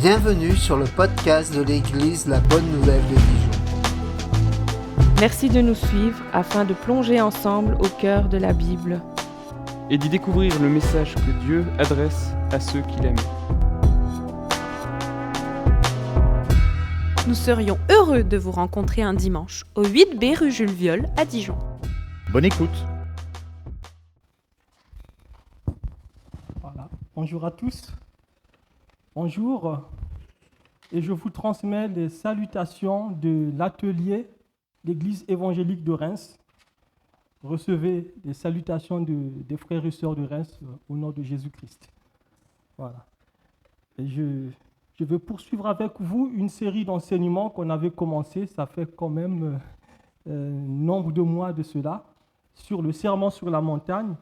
Bienvenue sur le podcast de l'Église La Bonne Nouvelle de Dijon. Merci de nous suivre afin de plonger ensemble au cœur de la Bible et d'y découvrir le message que Dieu adresse à ceux qu'il aime. Nous serions heureux de vous rencontrer un dimanche au 8B rue Jules Viol à Dijon. Bonne écoute. Voilà. Bonjour à tous. Bonjour. Et je vous transmets les salutations de l'atelier l'Église évangélique de Reims. Recevez les salutations des frères et sœurs de Reims au nom de Jésus-Christ. Voilà. Et je vais poursuivre avec vous une série d'enseignements qu'on avait commencé, ça fait quand même nombre de mois de cela, sur le sermon sur la montagne.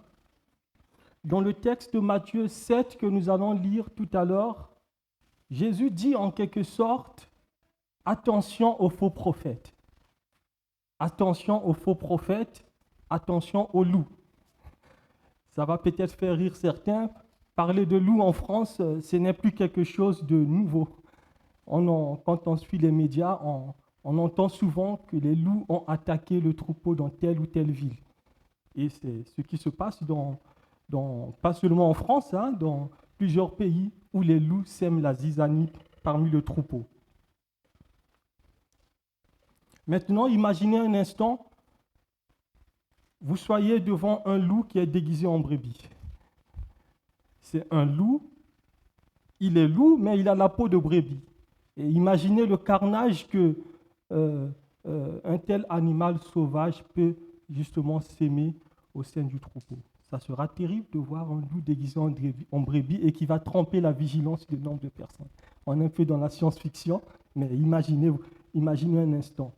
Dans le texte de Matthieu 7 que nous allons lire tout à l'heure, Jésus dit en quelque sorte, attention aux faux prophètes. Attention aux faux prophètes, attention aux loups. Ça va peut-être faire rire certains. Parler de loups en France, ce n'est plus quelque chose de nouveau. Quand on suit les médias, on entend souvent que les loups ont attaqué le troupeau dans telle ou telle ville. Et c'est ce qui se passe pas seulement en France, dans plusieurs pays où les loups sèment la zizanie parmi le troupeau. Maintenant, imaginez un instant, vous soyez devant un loup qui est déguisé en brebis. C'est un loup, il est loup, mais il a la peau de brebis. Et imaginez le carnage que un tel animal sauvage peut justement s'aimer au sein du troupeau. Ça sera terrible de voir un loup déguisé en brebis et qui va tromper la vigilance de nombre de personnes. On est un peu dans la science-fiction, mais imaginez un instant.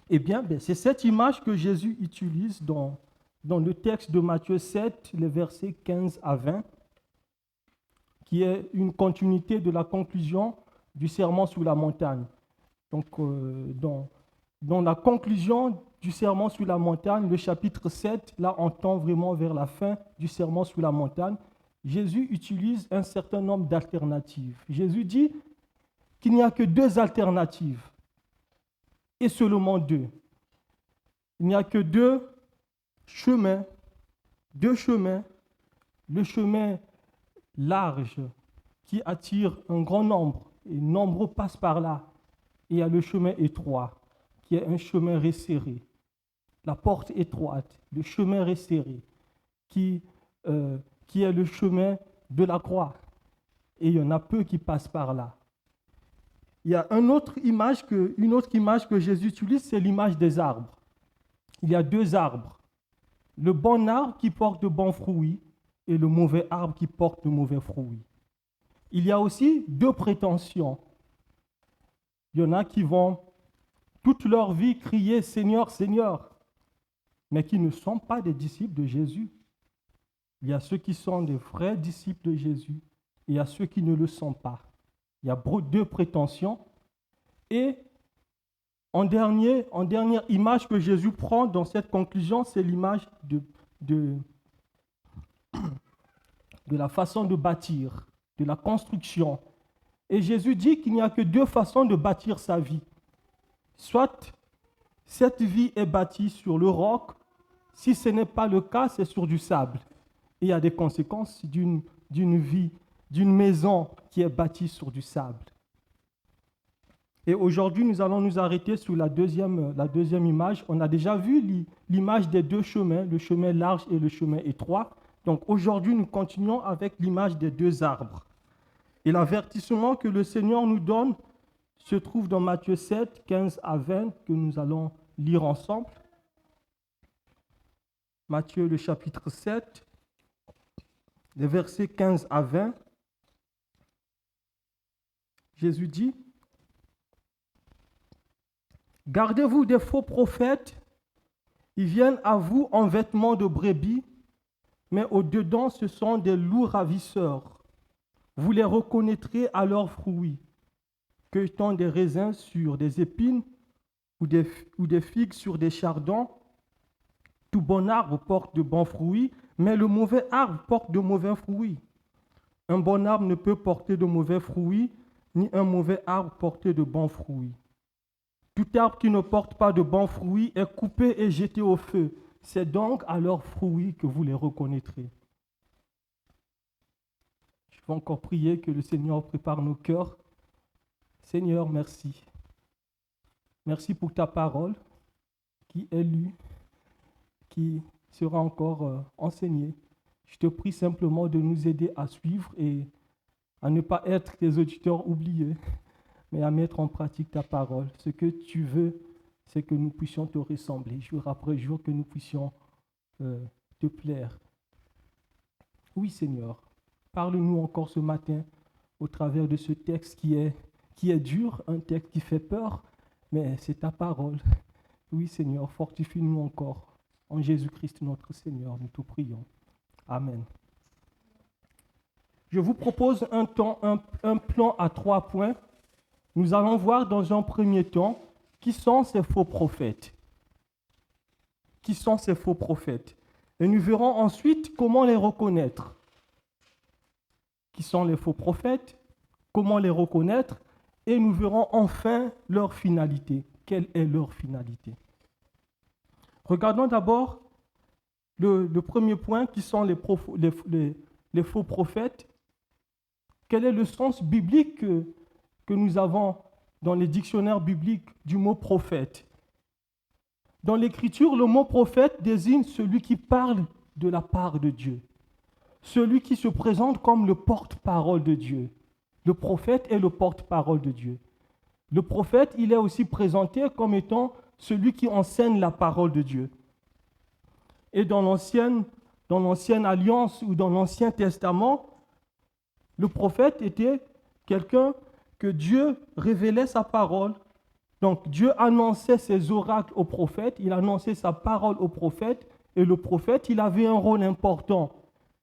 Eh bien, c'est cette image que Jésus utilise dans le texte de Matthieu 7, les versets 15 à 20, qui est une continuité de la conclusion du sermon sur la montagne. Donc, dans la conclusion du sermon sur la montagne, le chapitre 7, là, on tend vraiment vers la fin du sermon sur la montagne. Jésus utilise un certain nombre d'alternatives. Jésus dit qu'il n'y a que deux alternatives, et seulement deux. Il n'y a que deux chemins. Le chemin large qui attire un grand nombre, et nombreux passent par là. Et il y a le chemin étroit, qui est un chemin resserré. La porte étroite, le chemin resserré, qui est le chemin de la croix. Et il y en a peu qui passent par là. Il y a une autre image que Jésus utilise, c'est l'image des arbres. Il y a deux arbres. Le bon arbre qui porte de bons fruits et le mauvais arbre qui porte de mauvais fruits. Il y a aussi deux prétentions. Il y en a qui vont toute leur vie crier « Seigneur, Seigneur », mais qui ne sont pas des disciples de Jésus. Il y a ceux qui sont des vrais disciples de Jésus et il y a ceux qui ne le sont pas. Il y a deux prétentions. Et en dernière image que Jésus prend dans cette conclusion, c'est l'image de la façon de bâtir, de la construction. Et Jésus dit qu'il n'y a que deux façons de bâtir sa vie. Soit cette vie est bâtie sur le roc, si ce n'est pas le cas, c'est sur du sable. Et il y a des conséquences d'une vie, d'une maison qui est bâtie sur du sable. Et aujourd'hui, nous allons nous arrêter sur la deuxième image. On a déjà vu l'image des deux chemins, le chemin large et le chemin étroit. Donc aujourd'hui, nous continuons avec l'image des deux arbres. Et l'avertissement que le Seigneur nous donne se trouve dans Matthieu 7, 15 à 20, que nous allons lire ensemble. Matthieu, le chapitre 7, les versets 15 à 20. Jésus dit, « Gardez-vous des faux prophètes, ils viennent à vous en vêtements de brebis, mais au-dedans, ce sont des loups ravisseurs. Vous les reconnaîtrez à leurs fruits. Cueilletant des raisins sur des épines ou des figues sur des chardons, tout bon arbre porte de bons fruits, mais le mauvais arbre porte de mauvais fruits. Un bon arbre ne peut porter de mauvais fruits, ni un mauvais arbre porter de bons fruits. Tout arbre qui ne porte pas de bons fruits est coupé et jeté au feu. C'est donc à leurs fruits que vous les reconnaîtrez. Je vais encore prier que le Seigneur prépare nos cœurs. Seigneur, merci. Merci pour ta parole qui est lue, qui sera encore enseignée. Je te prie simplement de nous aider à suivre et à ne pas être des auditeurs oubliés, mais à mettre en pratique ta parole. Ce que tu veux, c'est que nous puissions te ressembler jour après jour, que nous puissions te plaire. Oui, Seigneur, parle-nous encore ce matin au travers de ce texte qui est dur, un texte qui fait peur, mais c'est ta parole. Oui, Seigneur, fortifie-nous encore. En Jésus-Christ, notre Seigneur, nous te prions. Amen. Je vous propose un plan à 3 points. Nous allons voir dans un premier temps qui sont ces faux prophètes. Qui sont ces faux prophètes. Et nous verrons ensuite comment les reconnaître. Qui sont les faux prophètes, comment les reconnaître, et nous verrons enfin leur finalité. Quelle est leur finalité? Regardons d'abord le premier point qui sont les faux prophètes. Quel est le sens biblique que nous avons dans les dictionnaires bibliques du mot prophète? Dans l'Écriture, le mot prophète désigne celui qui parle de la part de Dieu, celui qui se présente comme le porte-parole de Dieu. Le prophète est le porte-parole de Dieu. Le prophète, il est aussi présenté comme étant celui qui enseigne la parole de Dieu. Et dans l'ancienne alliance ou dans l'Ancien Testament, le prophète était quelqu'un que Dieu révélait sa parole. Donc Dieu annonçait ses oracles au prophète, il annonçait sa parole au prophète, et le prophète, il avait un rôle important,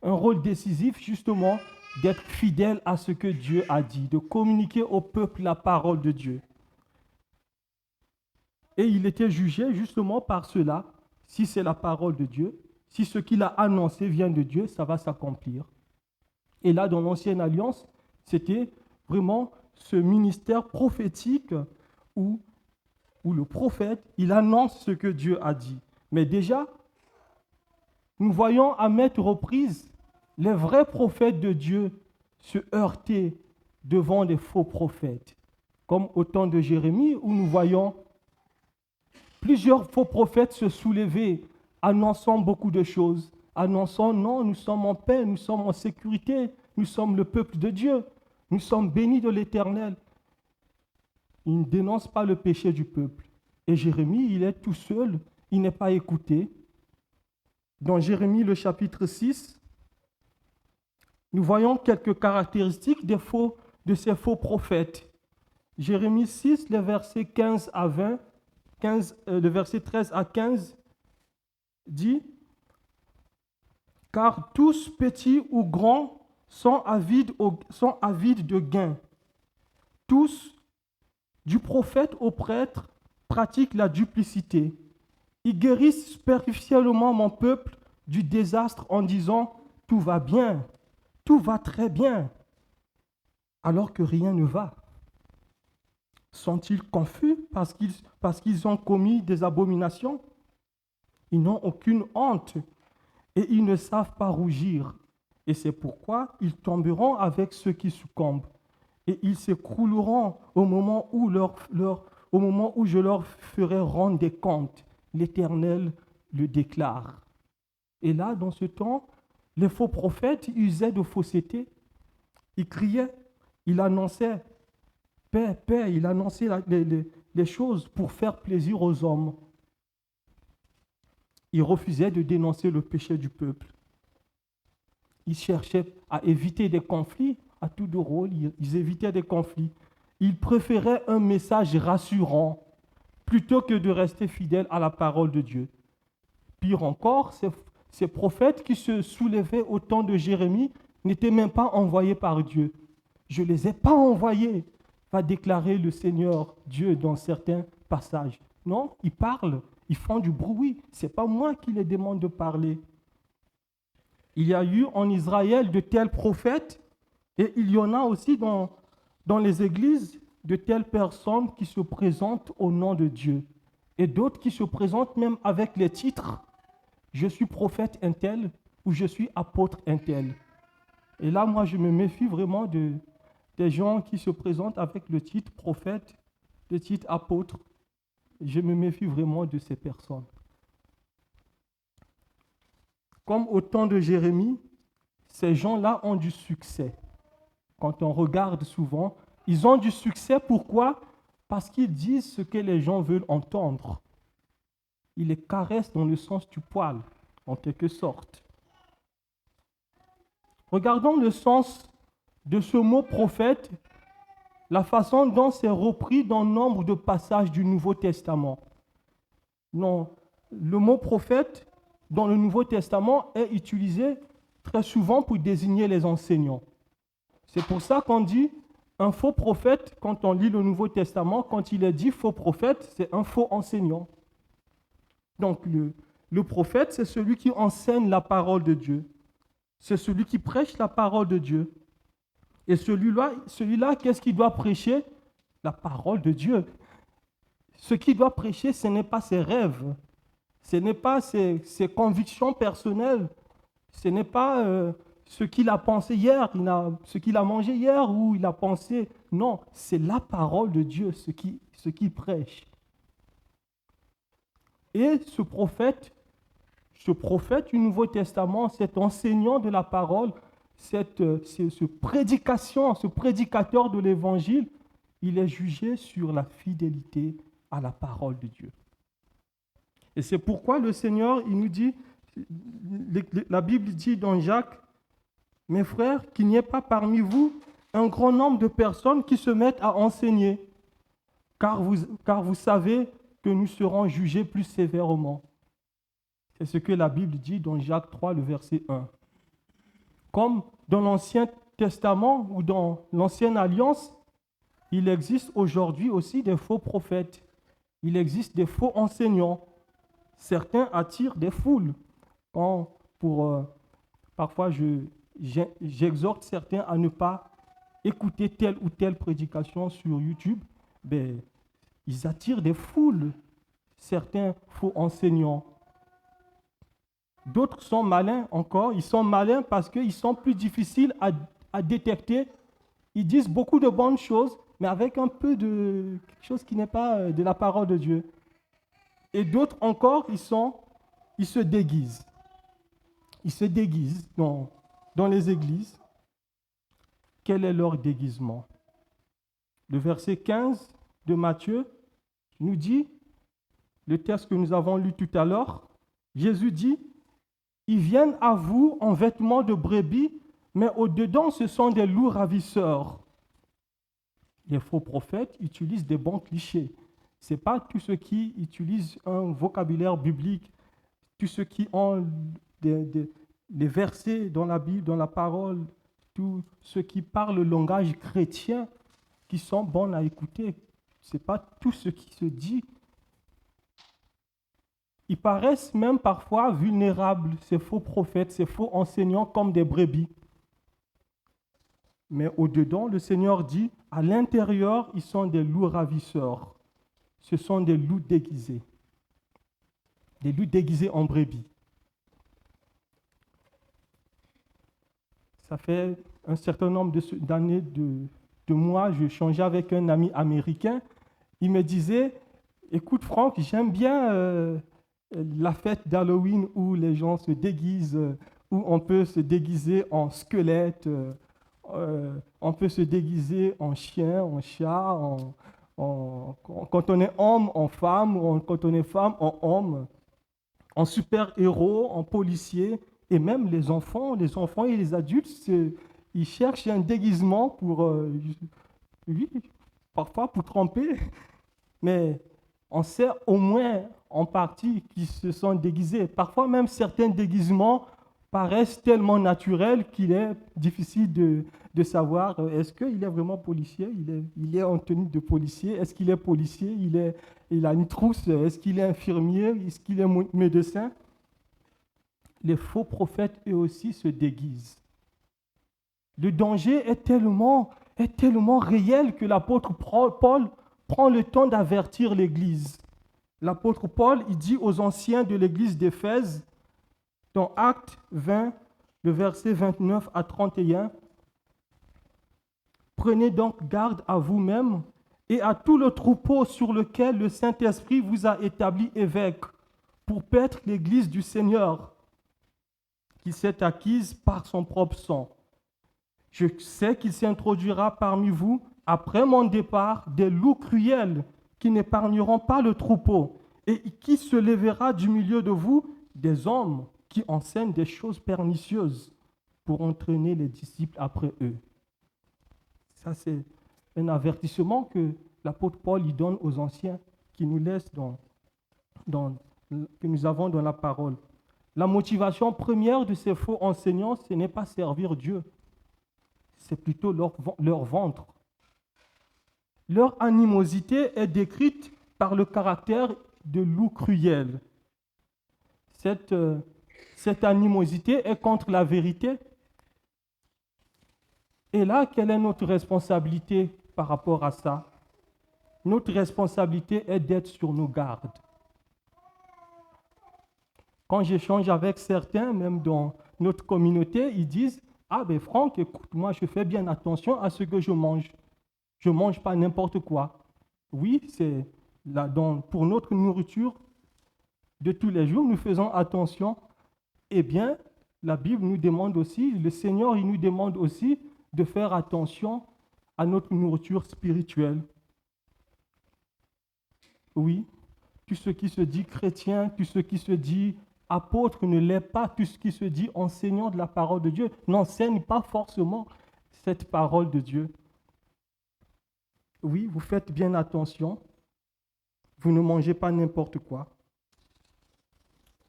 un rôle décisif justement d'être fidèle à ce que Dieu a dit, de communiquer au peuple la parole de Dieu. Et il était jugé justement par cela. Si c'est la parole de Dieu, si ce qu'il a annoncé vient de Dieu, ça va s'accomplir. Et là, dans l'Ancienne Alliance, c'était vraiment ce ministère prophétique où le prophète, il annonce ce que Dieu a dit. Mais déjà, nous voyons à maintes reprises les vrais prophètes de Dieu se heurter devant des faux prophètes, comme au temps de Jérémie, où nous voyons plusieurs faux prophètes se soulever, annonçant beaucoup de choses, annonçant non, nous sommes en paix, nous sommes en sécurité, nous sommes le peuple de Dieu, nous sommes bénis de l'Éternel. Ils ne dénoncent pas le péché du peuple. Et Jérémie, il est tout seul, il n'est pas écouté. Dans Jérémie, le chapitre 6, nous voyons quelques caractéristiques de ces faux prophètes. Jérémie 6, les versets 15 à 20, le verset 13 à 15 dit « Car tous, petits ou grands, sont avides de gain. Tous, du prophète au prêtre, pratiquent la duplicité. Ils guérissent superficiellement mon peuple du désastre en disant « Tout va bien, tout va très bien », alors que rien ne va. Sont-ils confus parce qu'ils ont commis des abominations? Ils n'ont aucune honte et ils ne savent pas rougir. Et c'est pourquoi ils tomberont avec ceux qui succombent. Et ils s'écrouleront au moment où je leur ferai rendre des comptes. L'Éternel le déclare. Et là, dans ce temps, les faux prophètes usaient de fausseté. Ils criaient, ils annonçaient paix, paix, ils annonçaient les choses pour faire plaisir aux hommes. Ils refusaient de dénoncer le péché du peuple. Ils cherchaient à éviter des conflits, à tout de rôle, ils évitaient des conflits. Ils préféraient un message rassurant plutôt que de rester fidèles à la parole de Dieu. Pire encore, ces prophètes qui se soulevaient au temps de Jérémie n'étaient même pas envoyés par Dieu. Je ne les ai pas envoyés, va déclarer le Seigneur Dieu dans certains passages. Non, ils parlent, ils font du bruit. Ce n'est pas moi qui les demande de parler. Il y a eu en Israël de tels prophètes et il y en a aussi dans dans les églises de telles personnes qui se présentent au nom de Dieu et d'autres qui se présentent même avec les titres « Je suis prophète un tel » ou « Je suis apôtre un tel ». Et là, moi, je me méfie vraiment des gens qui se présentent avec le titre prophète, le titre apôtre. Je me méfie vraiment de ces personnes. Comme au temps de Jérémie, ces gens-là ont du succès. Quand on regarde souvent, ils ont du succès. Pourquoi? Parce qu'ils disent ce que les gens veulent entendre. Ils les caressent dans le sens du poil, en quelque sorte. Regardons le sens de ce mot prophète, la façon dont c'est repris dans nombre de passages du Nouveau Testament. Non, le mot prophète dans le Nouveau Testament est utilisé très souvent pour désigner les enseignants. C'est pour ça qu'on dit un faux prophète, quand on lit le Nouveau Testament, quand il est dit faux prophète, c'est un faux enseignant. Donc le prophète, c'est celui qui enseigne la parole de Dieu. C'est celui qui prêche la parole de Dieu. Et celui-là, qu'est-ce qu'il doit prêcher? La parole de Dieu. Ce qu'il doit prêcher, ce n'est pas ses rêves, ce n'est pas ses convictions personnelles, ce n'est pas ce qu'il a pensé hier, ce qu'il a mangé hier ou il a pensé. Non, c'est la parole de Dieu, ce qu'il prêche. Et ce prophète du Nouveau Testament, cet enseignant de la parole, ce prédicateur de l'Évangile, il est jugé sur la fidélité à la parole de Dieu. Et c'est pourquoi le Seigneur, il nous dit, la Bible dit dans Jacques, « Mes frères, qu'il n'y ait pas parmi vous un grand nombre de personnes qui se mettent à enseigner, car vous savez que nous serons jugés plus sévèrement. » C'est ce que la Bible dit dans Jacques 3, le verset 1. Comme dans l'Ancien Testament ou dans l'Ancienne Alliance, il existe aujourd'hui aussi des faux prophètes. Il existe des faux enseignants. Certains attirent des foules. Parfois, j'exhorte certains à ne pas écouter telle ou telle prédication sur YouTube. Ils attirent des foules, certains faux enseignants. D'autres sont malins encore. Ils sont malins parce qu'ils sont plus difficiles à détecter. Ils disent beaucoup de bonnes choses, mais avec un peu de quelque chose qui n'est pas de la parole de Dieu. Et d'autres encore, ils se déguisent. Ils se déguisent dans les églises. Quel est leur déguisement? Le verset 15 de Matthieu nous dit, le texte que nous avons lu tout à l'heure, Jésus dit, « Ils viennent à vous en vêtements de brebis, mais au-dedans, ce sont des loups ravisseurs. » Les faux prophètes utilisent des bons clichés. Ce n'est pas tous ceux qui utilisent un vocabulaire biblique, tous ceux qui ont les versets dans la Bible, dans la parole, tous ceux qui parlent le langage chrétien, qui sont bons à écouter. Ce n'est pas tout ce qui se dit. Ils paraissent même parfois vulnérables, ces faux prophètes, ces faux enseignants, comme des brebis. Mais au-dedans, le Seigneur dit, à l'intérieur, ils sont des loups ravisseurs. Ce sont des loups déguisés en brebis. Ça fait un certain nombre d'années, de mois, je changeais avec un ami américain. Il me disait, écoute Franck, j'aime bien la fête d'Halloween où les gens se déguisent, où on peut se déguiser en squelette, on peut se déguiser en chien, en chat, quand on est homme, en femme, ou quand on est femme, en homme, en super-héros, en policier, et même les enfants et les adultes, ils cherchent un déguisement pour, parfois pour tromper, mais on sait au moins en partie qu'ils se sont déguisés. Parfois même certains déguisements paraissent tellement naturels qu'il est difficile de savoir est-ce qu'il est vraiment policier, il est en tenue de policier, est-ce qu'il est policier, il a une trousse, est-ce qu'il est infirmier, est-ce qu'il est médecin. Les faux prophètes, eux aussi, se déguisent. Le danger est tellement est tellement réel que l'apôtre Paul prend le temps d'avertir l'Église. L'apôtre Paul, il dit aux anciens de l'Église d'Éphèse, dans Actes 20, le verset 29 à 31, « Prenez donc garde à vous-même et à tout le troupeau sur lequel le Saint-Esprit vous a établi évêque, pour paître l'Église du Seigneur, qu'il s'est acquise par son propre sang. Je sais qu'il s'introduira parmi vous, après mon départ, des loups cruels qui n'épargneront pas le troupeau, et qui se lèvera du milieu de vous des hommes qui enseignent des choses pernicieuses pour entraîner les disciples après eux. » Ça, c'est un avertissement que l'apôtre Paul y donne aux anciens, qui nous laisse que nous avons dans la parole. La motivation première de ces faux enseignants, ce n'est pas servir Dieu, c'est plutôt leur ventre. Leur animosité est décrite par le caractère de loup cruel. Cette animosité est contre la vérité. Et là, quelle est notre responsabilité par rapport à ça? Notre responsabilité est d'être sur nos gardes. Quand j'échange avec certains, même dans notre communauté, ils disent « Ah ben Franck, écoute, moi je fais bien attention à ce que je mange. Je ne mange pas n'importe quoi. » Oui, c'est là, pour notre nourriture de tous les jours, nous faisons attention. Eh bien, la Bible nous demande aussi, le Seigneur, il nous demande aussi de faire attention à notre nourriture spirituelle. Oui, tout ce qui se dit chrétien, tout ce qui se dit apôtre ne l'est pas, tout ce qui se dit enseignant de la parole de Dieu n'enseigne pas forcément cette parole de Dieu. Oui, vous faites bien attention, vous ne mangez pas n'importe quoi.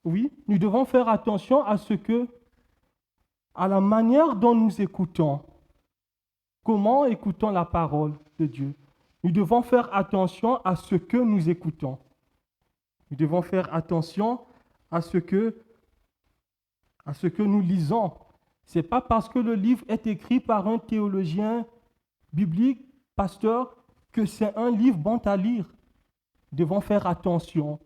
Oui, nous devons faire attention à la manière dont nous écoutons. Comment écoutons la parole de Dieu? Nous devons faire attention à ce que nous écoutons. Nous devons faire attention à ce que nous lisons. Ce n'est pas parce que le livre est écrit par un théologien biblique, pasteur, que c'est un livre bon à lire. Nous devons faire attention.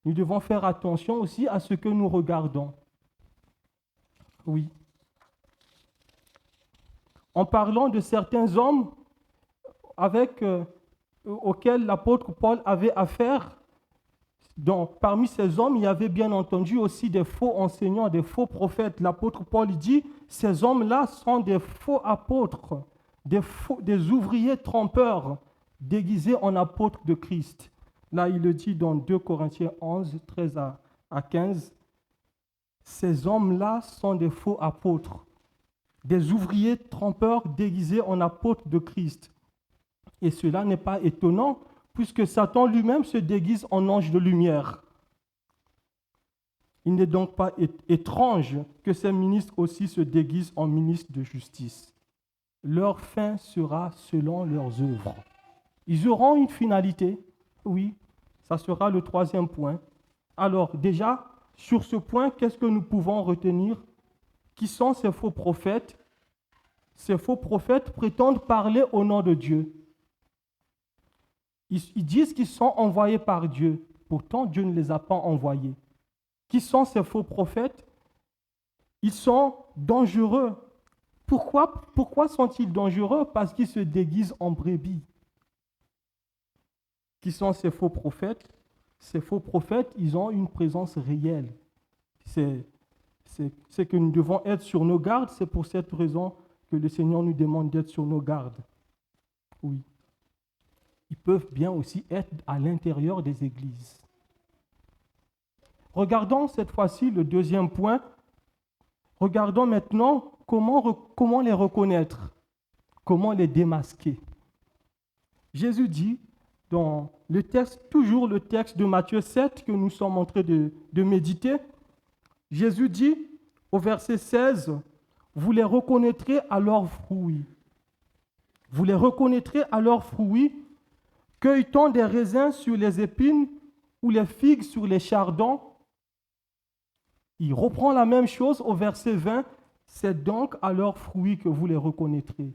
Nous devons faire attention aussi à ce que nous regardons. Oui. En parlant de certains hommes auxquels l'apôtre Paul avait affaire, donc parmi ces hommes, il y avait bien entendu aussi des faux enseignants, des faux prophètes. L'apôtre Paul dit, ces hommes-là sont des faux apôtres, des ouvriers trompeurs, déguisés en apôtres de Christ. Là, il le dit dans 2 Corinthiens 11, 13 à 15. Ces hommes-là sont des faux apôtres, des ouvriers trompeurs déguisés en apôtres de Christ. Et cela n'est pas étonnant, puisque Satan lui-même se déguise en ange de lumière. Il n'est donc pas étrange que ces ministres aussi se déguisent en ministres de justice. Leur fin sera selon leurs œuvres. Ils auront une finalité, oui, ça sera le troisième point. Alors déjà, sur ce point, qu'est-ce que nous pouvons retenir? Qui sont ces faux prophètes? Ces faux prophètes prétendent parler au nom de Dieu. Ils disent qu'ils sont envoyés par Dieu. Pourtant, Dieu ne les a pas envoyés. Qui sont ces faux prophètes? Ils sont dangereux. Pourquoi sont-ils dangereux? Parce qu'ils se déguisent en brebis. Qui sont ces faux prophètes? Ces faux prophètes, ils ont une présence réelle. C'est que nous devons être sur nos gardes. C'est pour cette raison que le Seigneur nous demande d'être sur nos gardes. Oui. Ils peuvent bien aussi être à l'intérieur des églises. Regardons cette fois-ci le deuxième point. Regardons maintenant comment les reconnaître, comment les démasquer. Jésus dit dans le texte, toujours le texte de Matthieu 7 que nous sommes en train de méditer, Jésus dit au verset 16, « Vous les reconnaîtrez à leurs fruits. Vous les reconnaîtrez à leurs fruits. Cueille-t-on des raisins sur les épines ou les figues sur les chardons ?» Il reprend la même chose au verset 20. « C'est donc à leurs fruits que vous les reconnaîtrez. »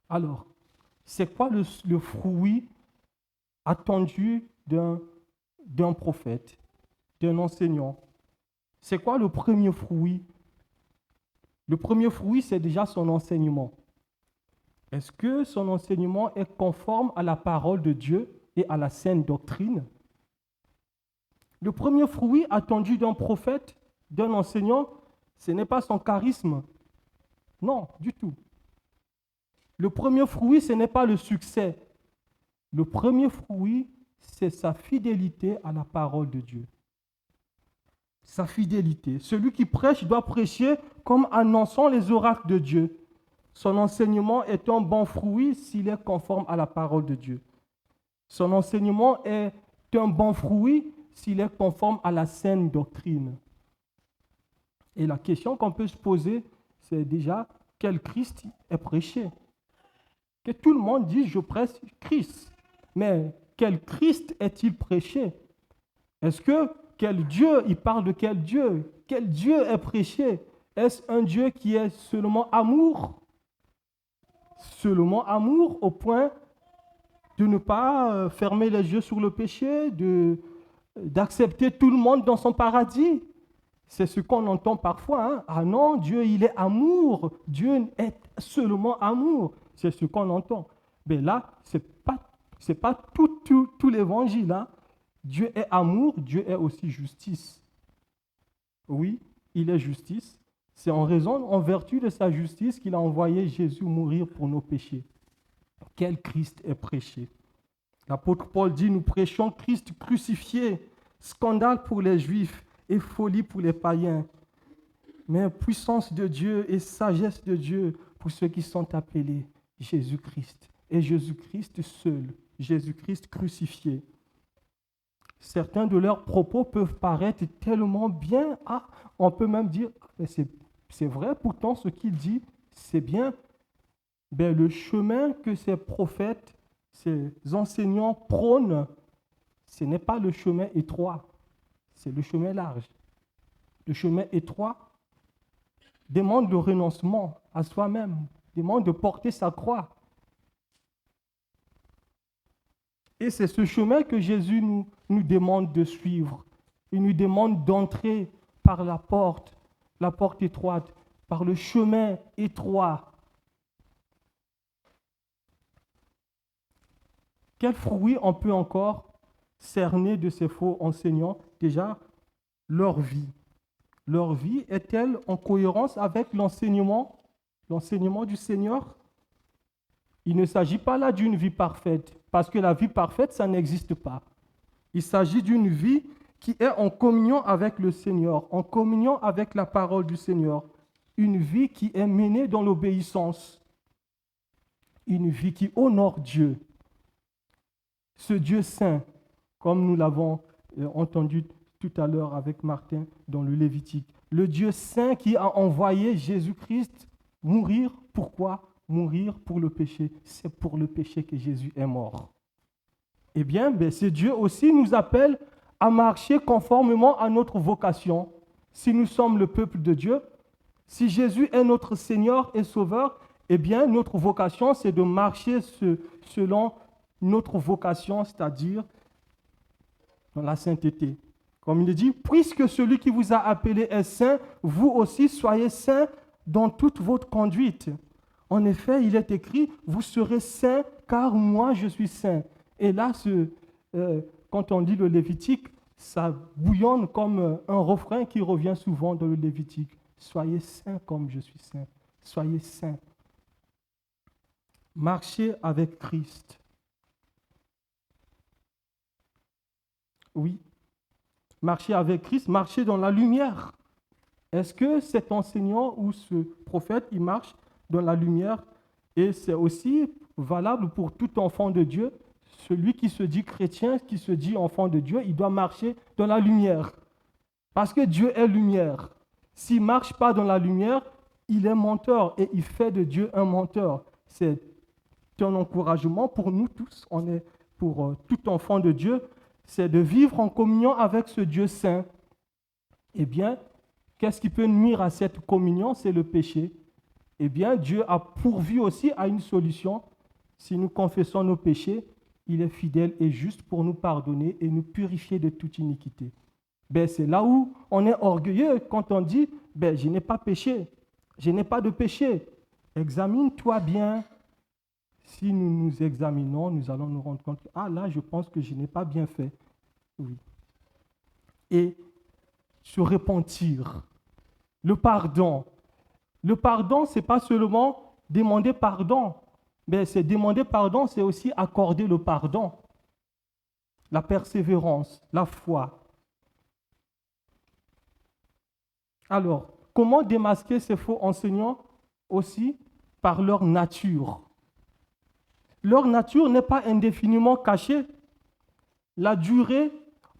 Alors, c'est quoi le fruit attendu d'un prophète, d'un enseignant? C'est quoi le premier fruit? Le premier fruit, c'est déjà son enseignement. Est-ce que son enseignement est conforme à la parole de Dieu et à la saine doctrine? Le premier fruit attendu d'un prophète, d'un enseignant, ce n'est pas son charisme. Non, du tout. Le premier fruit, ce n'est pas le succès. Le premier fruit, c'est sa fidélité à la parole de Dieu. Sa fidélité. Celui qui prêche doit prêcher comme annonçant les oracles de Dieu. Son enseignement est un bon fruit s'il est conforme à la parole de Dieu. Son enseignement est un bon fruit s'il est conforme à la saine doctrine. Et la question qu'on peut se poser, c'est déjà quel Christ est prêché. Que tout le monde dise je prêche Christ. Mais quel Christ est-il prêché? Est-ce que quel Dieu, il parle de quel Dieu? Quel Dieu est prêché? Est-ce un Dieu qui est seulement amour? Seulement amour au point de ne pas fermer les yeux sur le péché, d'accepter tout le monde dans son paradis? C'est ce qu'on entend parfois. Hein? Ah non, Dieu, il est amour. Dieu est seulement amour. C'est ce qu'on entend. Mais là, ce n'est pas tout l'évangile. Hein? Dieu est amour, Dieu est aussi justice. Oui, il est justice. C'est en vertu de sa justice qu'il a envoyé Jésus mourir pour nos péchés. Quel Christ est prêché? L'apôtre Paul dit, nous prêchons Christ crucifié, scandale pour les Juifs et folie pour les païens, mais puissance de Dieu et sagesse de Dieu pour ceux qui sont appelés Jésus-Christ. Et Jésus-Christ seul, Jésus-Christ crucifié. Certains de leurs propos peuvent paraître tellement bien, on peut même dire, mais c'est vrai, pourtant ce qu'il dit, c'est bien. Ben, le chemin que ces prophètes, ces enseignants prônent, ce n'est pas le chemin étroit, c'est le chemin large. Le chemin étroit demande le renoncement à soi-même, demande de porter sa croix. Et c'est ce chemin que Jésus nous demande de suivre. Il nous demande d'entrer par la porte étroite, par le chemin étroit. Quel fruit on peut encore cerner de ces faux enseignants? Déjà, leur vie. Leur vie est-elle en cohérence avec l'enseignement du Seigneur? Il ne s'agit pas là d'une vie parfaite, parce que la vie parfaite, ça n'existe pas. Il s'agit d'une vie qui est en communion avec le Seigneur, en communion avec la parole du Seigneur. Une vie qui est menée dans l'obéissance. Une vie qui honore Dieu. Ce Dieu saint, comme nous l'avons entendu tout à l'heure avec Martin dans le Lévitique. Le Dieu saint qui a envoyé Jésus-Christ mourir. Pourquoi? Mourir pour le péché. C'est pour le péché que Jésus est mort. Eh bien, ce Dieu aussi nous appelle à marcher conformément à notre vocation. Si nous sommes le peuple de Dieu, si Jésus est notre Seigneur et Sauveur, eh bien, notre vocation, c'est de marcher selon notre vocation, c'est-à-dire dans la sainteté. Comme il dit, puisque celui qui vous a appelé est saint, vous aussi soyez saints dans toute votre conduite. En effet, il est écrit, vous serez saints car moi je suis saint. Et là, quand on lit le Lévitique, ça bouillonne comme un refrain qui revient souvent dans le Lévitique. Soyez saints comme je suis saint. Soyez saints. Marchez avec Christ. Oui. Marcher avec Christ, marcher dans la lumière. Est-ce que cet enseignant ou ce prophète, il marche dans la lumière? Et c'est aussi valable pour tout enfant de Dieu. Celui qui se dit chrétien, qui se dit enfant de Dieu, il doit marcher dans la lumière. Parce que Dieu est lumière. S'il ne marche pas dans la lumière, il est menteur et il fait de Dieu un menteur. C'est un encouragement pour nous tous. On est pour tout enfant de Dieu. C'est de vivre en communion avec ce Dieu saint. Eh bien, qu'est-ce qui peut nuire à cette communion? C'est le péché. Eh bien, Dieu a pourvu aussi à une solution. Si nous confessons nos péchés, il est fidèle et juste pour nous pardonner et nous purifier de toute iniquité. C'est là où on est orgueilleux quand on dit je n'ai pas péché, je n'ai pas de péché. Examine-toi bien. Si nous nous examinons, nous allons nous rendre compte là, je pense que je n'ai pas bien fait. Oui. Et se repentir. Le pardon. Le pardon, ce n'est pas seulement demander pardon. C'est demander pardon, c'est aussi accorder le pardon. La persévérance, la foi. Alors, comment démasquer ces faux enseignants? Aussi par leur nature. Leur nature n'est pas indéfiniment cachée.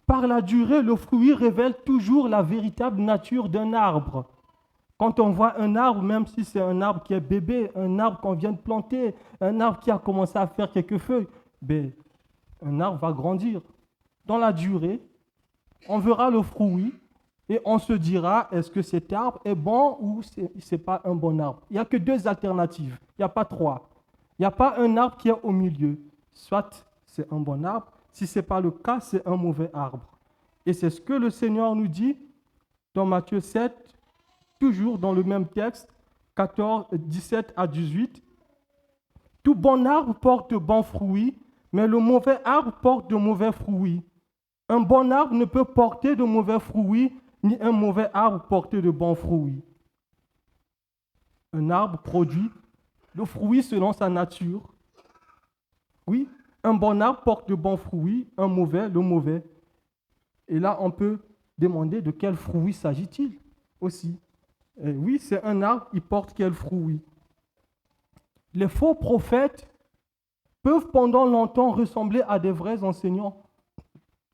Par la durée, le fruit révèle toujours la véritable nature d'un arbre. Quand on voit un arbre, même si c'est un arbre qui est bébé, un arbre qu'on vient de planter, un arbre qui a commencé à faire quelques feuilles, un arbre va grandir. Dans la durée, on verra le fruit et on se dira, est-ce que cet arbre est bon ou ce n'est pas un bon arbre? Il n'y a que deux alternatives, il n'y a pas trois. Il n'y a pas un arbre qui est au milieu. Soit c'est un bon arbre, si ce n'est pas le cas, c'est un mauvais arbre. Et c'est ce que le Seigneur nous dit dans Matthieu 7, toujours dans le même texte, 17 à 18. Tout bon arbre porte de bons fruits, mais le mauvais arbre porte de mauvais fruits. Un bon arbre ne peut porter de mauvais fruits, ni un mauvais arbre porter de bons fruits. Un arbre produit le fruit selon sa nature. Oui, un bon arbre porte de bons fruits, un mauvais, le mauvais. Et là, on peut demander de quel fruit s'agit-il aussi. Et oui, c'est un arbre, il porte quel fruit? Les faux prophètes peuvent pendant longtemps ressembler à des vrais enseignants.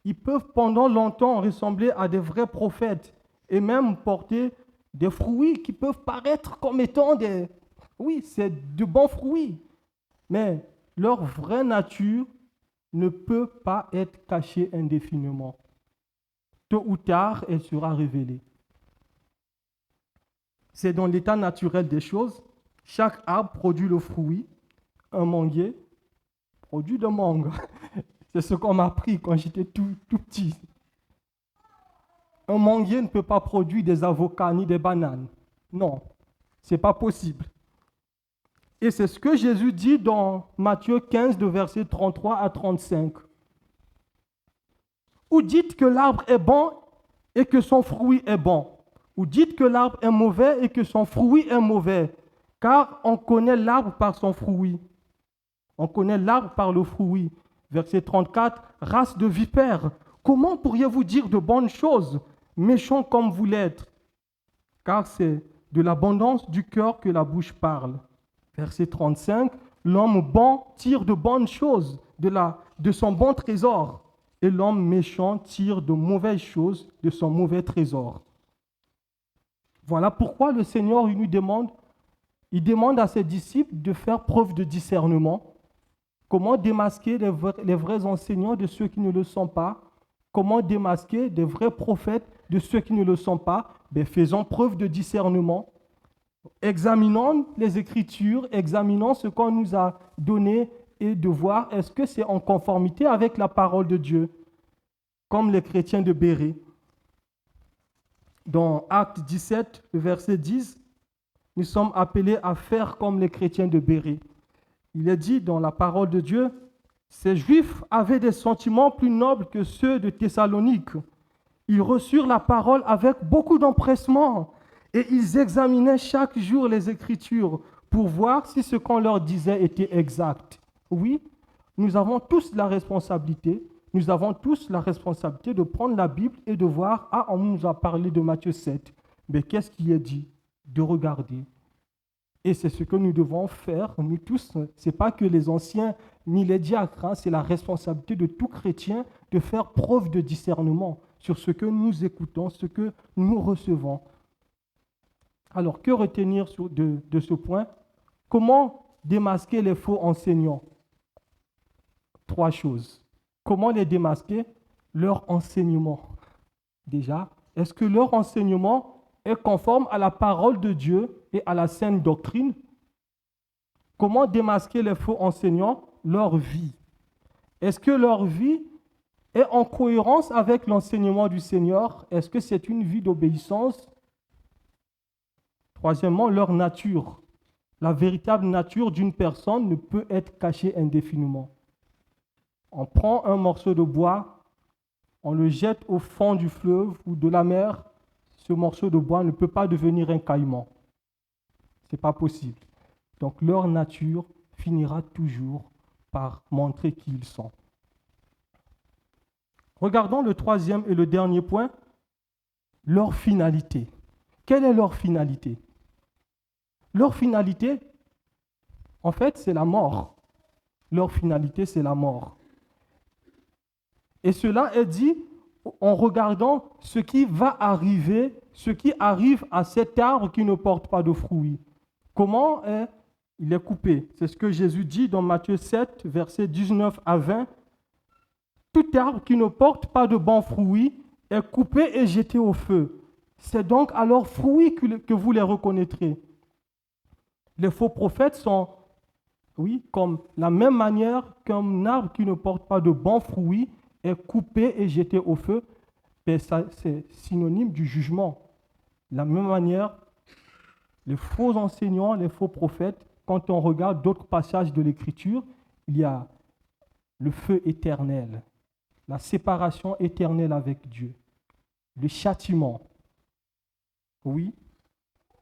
Ils peuvent pendant longtemps ressembler à des vrais prophètes et même porter des fruits qui peuvent paraître comme étant des... Oui, c'est de bons fruits. Mais leur vraie nature ne peut pas être cachée indéfiniment. Tôt ou tard, elle sera révélée. C'est dans l'état naturel des choses. Chaque arbre produit le fruit. Un manguier produit de mangue. C'est ce qu'on m'a appris quand j'étais tout petit. Un manguier ne peut pas produire des avocats ni des bananes. Non, ce n'est pas possible. Et c'est ce que Jésus dit dans Matthieu 15, de versets 33 à 35. Ou dites que l'arbre est bon et que son fruit est bon. Ou dites que l'arbre est mauvais et que son fruit est mauvais. Car on connaît l'arbre par son fruit. On connaît l'arbre par le fruit. Verset 34, race de vipères, comment pourriez-vous dire de bonnes choses, méchants comme vous l'êtes? Car c'est de l'abondance du cœur que la bouche parle. Verset 35, l'homme bon tire de bonnes choses de son bon trésor, et l'homme méchant tire de mauvaises choses de son mauvais trésor. Voilà pourquoi le Seigneur il demande à ses disciples de faire preuve de discernement. Comment démasquer les vrais enseignants de ceux qui ne le sont pas? Comment démasquer des vrais prophètes de ceux qui ne le sont pas? Faisons preuve de discernement. Examinons les Écritures, examinons ce qu'on nous a donné et de voir est-ce que c'est en conformité avec la parole de Dieu, comme les chrétiens de Bérée. Dans Acte 17, le verset 10, nous sommes appelés à faire comme les chrétiens de Bérée. Il est dit dans la parole de Dieu, ces Juifs avaient des sentiments plus nobles que ceux de Thessalonique. Ils reçurent la parole avec beaucoup d'empressement et ils examinaient chaque jour les Écritures pour voir si ce qu'on leur disait était exact. Oui, nous avons tous la responsabilité. Nous avons tous la responsabilité de prendre la Bible et de voir, on nous a parlé de Matthieu 7, mais qu'est-ce qui est dit? De regarder. Et c'est ce que nous devons faire, nous tous. Ce n'est pas que les anciens ni les diacres, c'est la responsabilité de tout chrétien de faire preuve de discernement sur ce que nous écoutons, ce que nous recevons. Alors, que retenir de ce point? Comment démasquer les faux enseignants? 3 choses. Comment les démasquer? Leur enseignement. Déjà, est-ce que leur enseignement est conforme à la parole de Dieu et à la saine doctrine? Comment démasquer les faux enseignants? Leur vie. Est-ce que leur vie est en cohérence avec l'enseignement du Seigneur? Est-ce que c'est une vie d'obéissance? Troisièmement, leur nature. La véritable nature d'une personne ne peut être cachée indéfiniment. On prend un morceau de bois, on le jette au fond du fleuve ou de la mer, ce morceau de bois ne peut pas devenir un caïman. Ce n'est pas possible. Donc leur nature finira toujours par montrer qui ils sont. Regardons le troisième et le dernier point, leur finalité. Quelle est leur finalité? Leur finalité, en fait, c'est la mort. Leur finalité, c'est la mort. Et cela est dit en regardant ce qui va arriver, ce qui arrive à cet arbre qui ne porte pas de fruits. Comment il est coupé? C'est ce que Jésus dit dans Matthieu 7, versets 19 à 20. Tout arbre qui ne porte pas de bons fruits est coupé et jeté au feu. C'est donc à leurs fruits que vous les reconnaîtrez. Les faux prophètes sont, comme la même manière qu'un arbre qui ne porte pas de bons fruits est coupé et jeté au feu, mais ça, c'est synonyme du jugement. De la même manière, les faux enseignants, les faux prophètes, quand on regarde d'autres passages de l'Écriture, il y a le feu éternel, la séparation éternelle avec Dieu, le châtiment. Oui,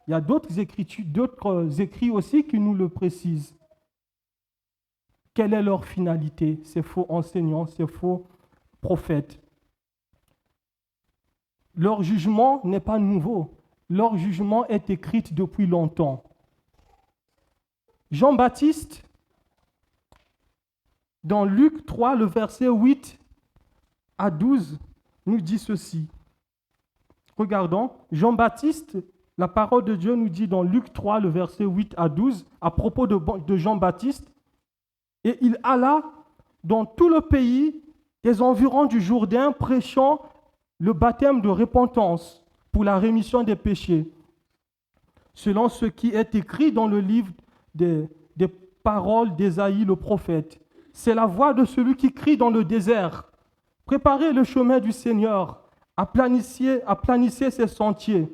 il y a d'autres écrits aussi qui nous le précisent. Quelle est leur finalité, ces faux enseignants, ces faux prophètes? Leur jugement n'est pas nouveau. Leur jugement est écrit depuis longtemps. Jean-Baptiste, dans Luc 3, le verset 8 à 12, nous dit ceci. Regardons, Jean-Baptiste, la parole de Dieu nous dit dans Luc 3, le verset 8 à 12, à propos de Jean-Baptiste, « Et il alla dans tout le pays des environs du Jourdain, prêchant le baptême de repentance pour la rémission des péchés, selon ce qui est écrit dans le livre des paroles d'Ésaïe le prophète. C'est la voix de celui qui crie dans le désert. Préparez le chemin du Seigneur, aplanissez ses sentiers.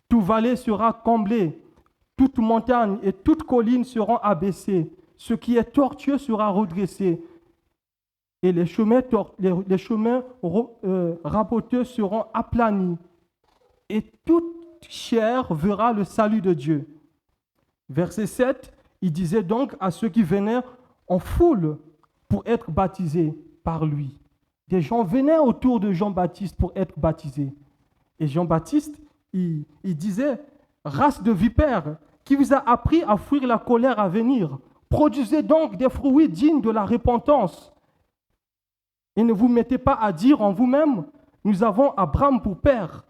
Toute vallée sera comblée, toute montagne et toute colline seront abaissées. Ce qui est tortueux sera redressé. Et les chemins raboteux seront aplanis. Et toute chair verra le salut de Dieu. » Verset 7, il disait donc à ceux qui venaient en foule pour être baptisés par lui. Des gens venaient autour de Jean-Baptiste pour être baptisés. Et Jean-Baptiste, il disait, « Race de vipères, qui vous a appris à fuir la colère à venir, produisez donc des fruits dignes de la repentance. Et ne vous mettez pas à dire en vous-même, nous avons Abraham pour père.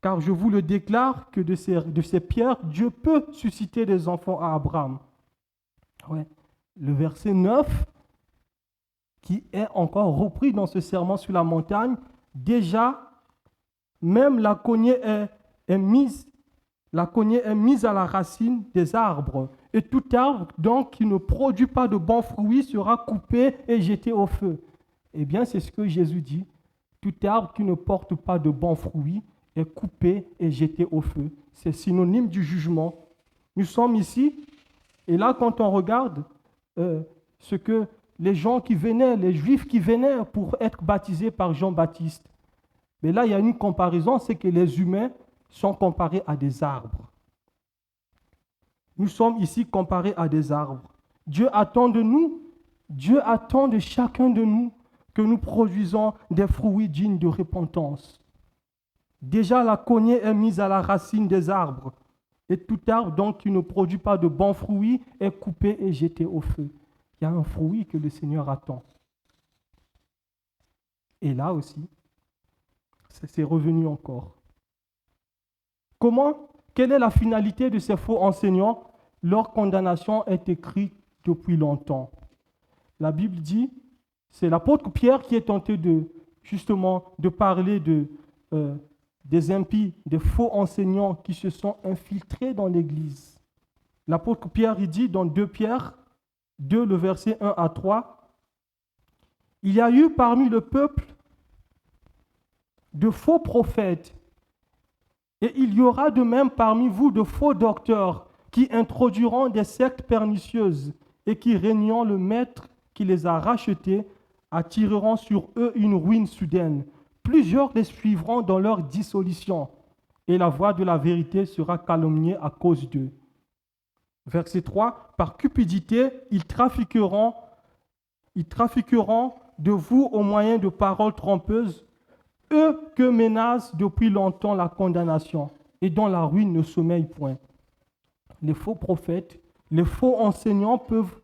Car je vous le déclare que de ces pierres, Dieu peut susciter des enfants à Abraham. » Ouais. Le verset 9, qui est encore repris dans ce sermon sur la montagne, déjà, même la cognée est mise à la racine des arbres. Et tout arbre, donc, qui ne produit pas de bons fruits sera coupé et jeté au feu. Eh bien, c'est ce que Jésus dit. Tout arbre qui ne porte pas de bons fruits est coupé et jeté au feu. C'est synonyme du jugement. Nous sommes ici, et là, quand on regarde ce que les gens qui venaient, les Juifs qui venaient pour être baptisés par Jean-Baptiste, mais là, il y a une comparaison, c'est que les humains sont comparés à des arbres. Nous sommes ici comparés à des arbres. Dieu attend de nous, Dieu attend de chacun de nous que nous produisons des fruits dignes de repentance. Déjà, la cognée est mise à la racine des arbres. Et tout arbre donc qui ne produit pas de bons fruits est coupé et jeté au feu. Il y a un fruit que le Seigneur attend. Et là aussi, c'est revenu encore. Quelle est la finalité de ces faux enseignants? Leur condamnation est écrite depuis longtemps. La Bible dit, c'est l'apôtre Pierre qui est tenté de parler des impies, des faux enseignants qui se sont infiltrés dans l'Église. L'apôtre Pierre, il dit dans 2 Pierre 2, le verset 1 à 3, « Il y a eu parmi le peuple de faux prophètes, et il y aura de même parmi vous de faux docteurs qui introduiront des sectes pernicieuses et qui, régnant le maître qui les a rachetés, attireront sur eux une ruine soudaine. Plusieurs les suivront dans leur dissolution, et la voie de la vérité sera calomniée à cause d'eux. » Verset 3, « Par cupidité, ils trafiqueront de vous au moyen de paroles trompeuses, eux que menace depuis longtemps la condamnation, et dont la ruine ne sommeille point. » Les faux prophètes, les faux enseignants peuvent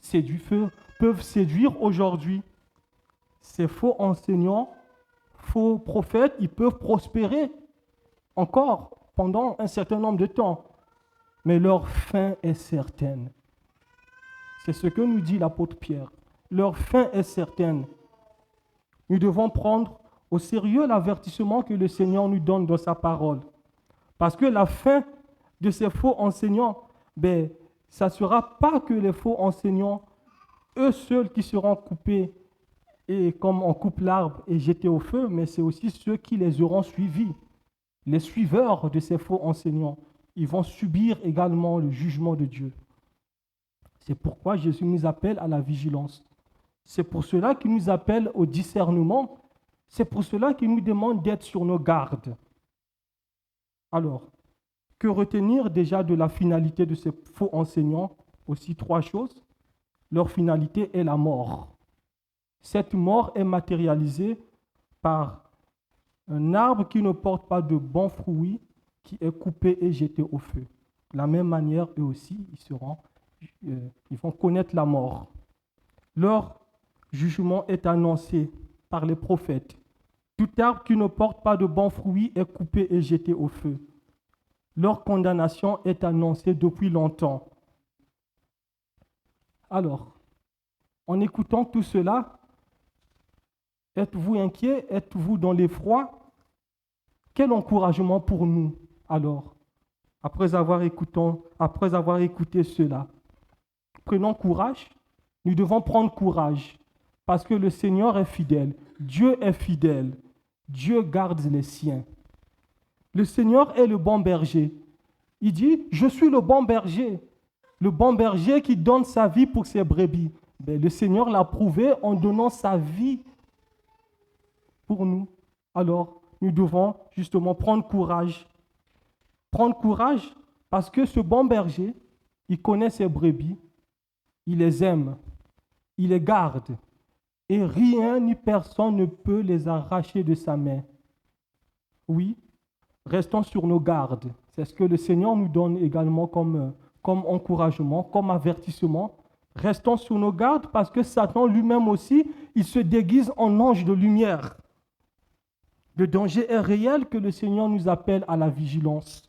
séduire aujourd'hui. Ces faux enseignants, faux prophètes, ils peuvent prospérer encore pendant un certain nombre de temps. Mais leur fin est certaine. C'est ce que nous dit l'apôtre Pierre. Leur fin est certaine. Nous devons prendre au sérieux l'avertissement que le Seigneur nous donne dans sa parole. Parce que la fin de ces faux enseignants, ça ne sera pas que les faux enseignants, eux seuls qui seront coupés, et comme on coupe l'arbre et jeté au feu, mais c'est aussi ceux qui les auront suivis. Les suiveurs de ces faux enseignants, ils vont subir également le jugement de Dieu. C'est pourquoi Jésus nous appelle à la vigilance. C'est pour cela qu'il nous appelle au discernement. C'est pour cela qu'il nous demande d'être sur nos gardes. Alors, que retenir déjà de la finalité de ces faux enseignants? Aussi 3 choses. Leur finalité est la mort. Cette mort est matérialisée par un arbre qui ne porte pas de bons fruits, qui est coupé et jeté au feu. De la même manière, eux aussi, ils vont connaître la mort. Leur jugement est annoncé par les prophètes. Tout arbre qui ne porte pas de bons fruits est coupé et jeté au feu. Leur condamnation est annoncée depuis longtemps. Alors, en écoutant tout cela, êtes-vous inquiet? Êtes-vous dans l'effroi? Quel encouragement pour nous, alors, après avoir écouté cela? Prenons courage. Nous devons prendre courage parce que le Seigneur est fidèle. Dieu est fidèle. Dieu garde les siens. Le Seigneur est le bon berger. Il dit, je suis le bon berger qui donne sa vie pour ses brebis. Le Seigneur l'a prouvé en donnant sa vie pour nous. Alors, nous devons justement prendre courage. Prendre courage parce que ce bon berger, il connaît ses brebis, il les aime, il les garde et rien ni personne ne peut les arracher de sa main. Oui, restons sur nos gardes. C'est ce que le Seigneur nous donne également comme encouragement, comme avertissement. Restons sur nos gardes parce que Satan lui-même aussi, il se déguise en ange de lumière. Le danger est réel que le Seigneur nous appelle à la vigilance.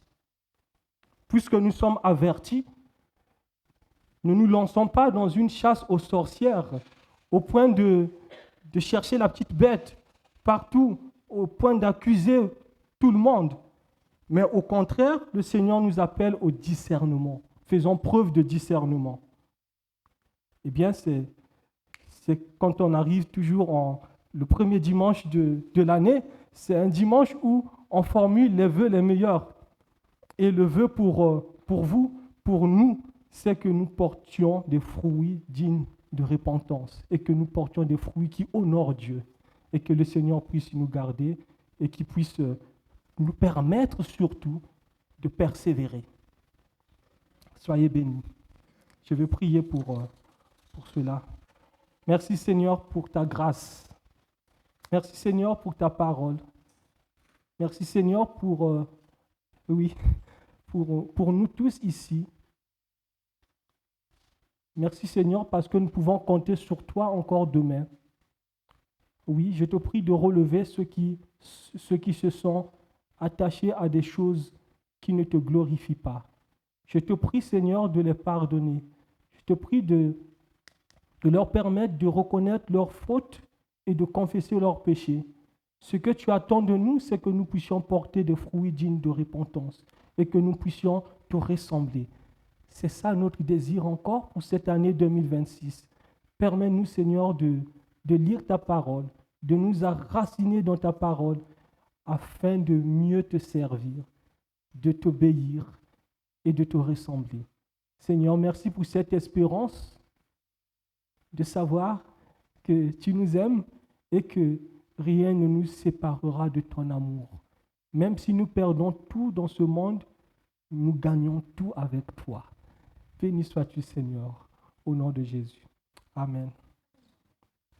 Puisque nous sommes avertis, ne nous lançons pas dans une chasse aux sorcières au point de chercher la petite bête partout, au point d'accuser tout le monde. Mais au contraire, le Seigneur nous appelle au discernement. Faisons preuve de discernement. Eh bien, c'est quand on arrive toujours le premier dimanche de l'année, c'est un dimanche où on formule les vœux les meilleurs. Et le vœu pour vous, pour nous, c'est que nous portions des fruits dignes de repentance et que nous portions des fruits qui honorent Dieu et que le Seigneur puisse nous garder et qu'il puisse nous permettre surtout de persévérer. Soyez bénis. Je vais prier pour cela. Merci Seigneur pour ta grâce. Merci Seigneur pour ta parole. Merci Seigneur pour nous tous ici. Merci Seigneur parce que nous pouvons compter sur toi encore demain. Oui, je te prie de relever ceux qui se sont attachés à des choses qui ne te glorifient pas. Je te prie Seigneur de les pardonner. Je te prie de leur permettre de reconnaître leurs fautes et de confesser leurs péchés. Ce que tu attends de nous, c'est que nous puissions porter des fruits dignes de repentance et que nous puissions te ressembler. C'est ça notre désir encore pour cette année 2026. Permets-nous, Seigneur, de lire ta parole, de nous enraciner dans ta parole afin de mieux te servir, de t'obéir et de te ressembler. Seigneur, merci pour cette espérance de savoir que tu nous aimes et que rien ne nous séparera de ton amour. Même si nous perdons tout dans ce monde, nous gagnons tout avec toi. Béni sois-tu, Seigneur, au nom de Jésus. Amen.